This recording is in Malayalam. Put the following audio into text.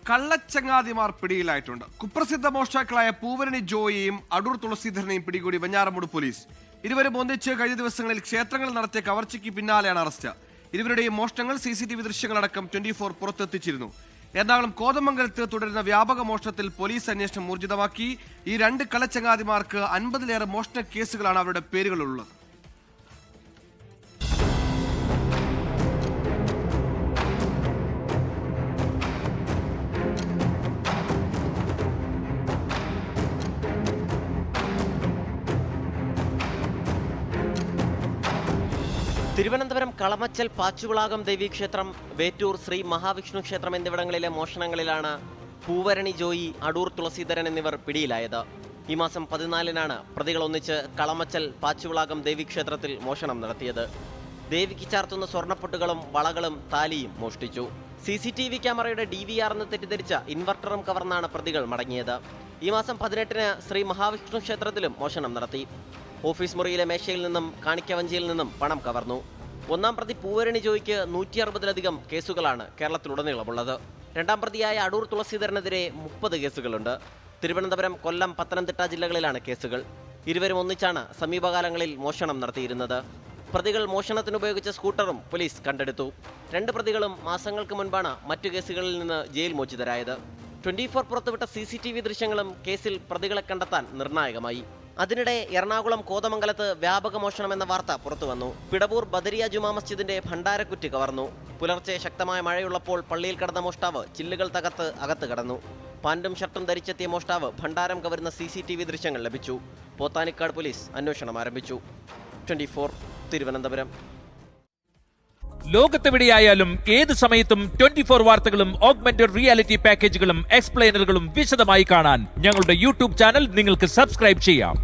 കള്ളച്ചങ്ങാതിമാർ പിടിയിലായിട്ടുണ്ട്. കുപ്രസിദ്ധ മോഷ്ടാക്കളായ പൂവരണി ജോയിയും അടൂർ തുളസീധരനെയും പിടികൂടി വെഞ്ഞാറമൂട് പോലീസ്. ഇരുവരും ഒന്നിച്ച് കഴിഞ്ഞ ദിവസങ്ങളിൽ ക്ഷേത്രങ്ങളിൽ നടത്തിയ കവർച്ചയ്ക്ക് പിന്നാലെയാണ് അറസ്റ്റ്. ഇരുവരുടെയും മോഷണങ്ങൾ CCTV ദൃശ്യങ്ങളടക്കം 24 പുറത്തെത്തിച്ചിരുന്നു. എറണാകുളം കോതമംഗലത്ത് തുടരുന്ന വ്യാപക മോഷണത്തിൽ പോലീസ് അന്വേഷണം ഊർജിതമാക്കി. ഈ രണ്ട് കള്ളച്ചങ്ങാതിമാർക്ക് 50-ലേറെ മോഷണ കേസുകളാണ് അവരുടെ പേരുകളുള്ളത്. തിരുവനന്തപുരം കളമച്ചൽ പാച്ചുവിളാകം ദേവീക്ഷേത്രം, വേറ്റൂർ ശ്രീ മഹാവിഷ്ണു ക്ഷേത്രം എന്നിവിടങ്ങളിലെ മോഷണങ്ങളിലാണ് പൂവരണി ജോയി, അടൂർ തുളസീധരൻ എന്നിവർ പിടിയിലായത്. ഈ മാസം 14-നാണ് പ്രതികൾ ഒന്നിച്ച് കളമച്ചൽ പാച്ചുവിളാകം ദേവീക്ഷേത്രത്തിൽ മോഷണം നടത്തിയത്. ദേവിക്ക് ചാർത്തുന്ന സ്വർണ്ണപ്പൊട്ടുകളും വളകളും താലിയും മോഷ്ടിച്ചു. CCTV ക്യാമറയുടെ DVR എന്ന് തെറ്റിദ്ധരിച്ച ഇൻവെർട്ടറും കവർന്നാണ് പ്രതികൾ മടങ്ങിയത്. ഈ മാസം 18-ന് ശ്രീ മഹാവിഷ്ണു ക്ഷേത്രത്തിലും മോഷണം നടത്തി. ഓഫീസ് മുറിയിലെ മേശയിൽ നിന്നും കാണിക്കവഞ്ചിയിൽ നിന്നും പണം കവർന്നു. ഒന്നാം പ്രതി പൂവരണി ജോയിക്ക് 160-ലധികം കേസുകളാണ് കേരളത്തിലുടനീളമുള്ളത്. രണ്ടാം പ്രതിയായ അടൂർ തുളസീധരനെതിരെ 30 കേസുകളുണ്ട്. തിരുവനന്തപുരം, കൊല്ലം, പത്തനംതിട്ട ജില്ലകളിലാണ് കേസുകൾ. ഇരുവരും ഒന്നിച്ചാണ് സമീപകാലങ്ങളിൽ മോഷണം നടത്തിയിരുന്നത്. പ്രതികൾ മോഷണത്തിനുപയോഗിച്ച സ്കൂട്ടറും പോലീസ് കണ്ടെടുത്തു. 2 പ്രതികളും മാസങ്ങൾക്ക് മുൻപാണ് മറ്റു കേസുകളിൽ നിന്ന് ജയിൽ മോചിതരായത്. 24 പുറത്തുവിട്ട CCTV ദൃശ്യങ്ങളും കേസിൽ പ്രതികളെ കണ്ടെത്താൻ നിർണായകമായി. അതിനിടെ എറണാകുളം കോതമംഗലത്ത് വ്യാപക മോഷണം എന്ന വാർത്ത പുറത്തുവന്നു. പിടവൂർ ബദരിയ ജുമാ മസ്ജിദിന്റെ ഭണ്ഡാരക്കുറ്റി കവർന്നു. പുലർച്ചെ ശക്തമായ മഴയുള്ളപ്പോൾ പള്ളിയിൽ കടന്ന മോഷ്ടാവ് ചില്ലുകൾ തകർത്ത് അകത്ത് കടന്നു. പാന്റും ഷർട്ടും ധരിച്ചെത്തിയ മോഷ്ടാവ് ഭണ്ഡാരം കവരുന്ന CCTV ദൃശ്യങ്ങൾ ലഭിച്ചു. പോത്താനിക്കാട് പോലീസ് അന്വേഷണം ആരംഭിച്ചു. 24 തിരുവനന്തപുരം. ലോകത്തെവിടെയായാലും ഏത് സമയത്തും 24 വാർത്തകളും ഓഗ്മെന്റഡ് റിയാലിറ്റി പാക്കേജുകളും എക്സ്പ്ലെയിനറുകളും വിശദമായി കാണാൻ ഞങ്ങളുടെ YouTube ചാനൽ നിങ്ങൾക്ക് സബ്സ്ക്രൈബ് ചെയ്യാം.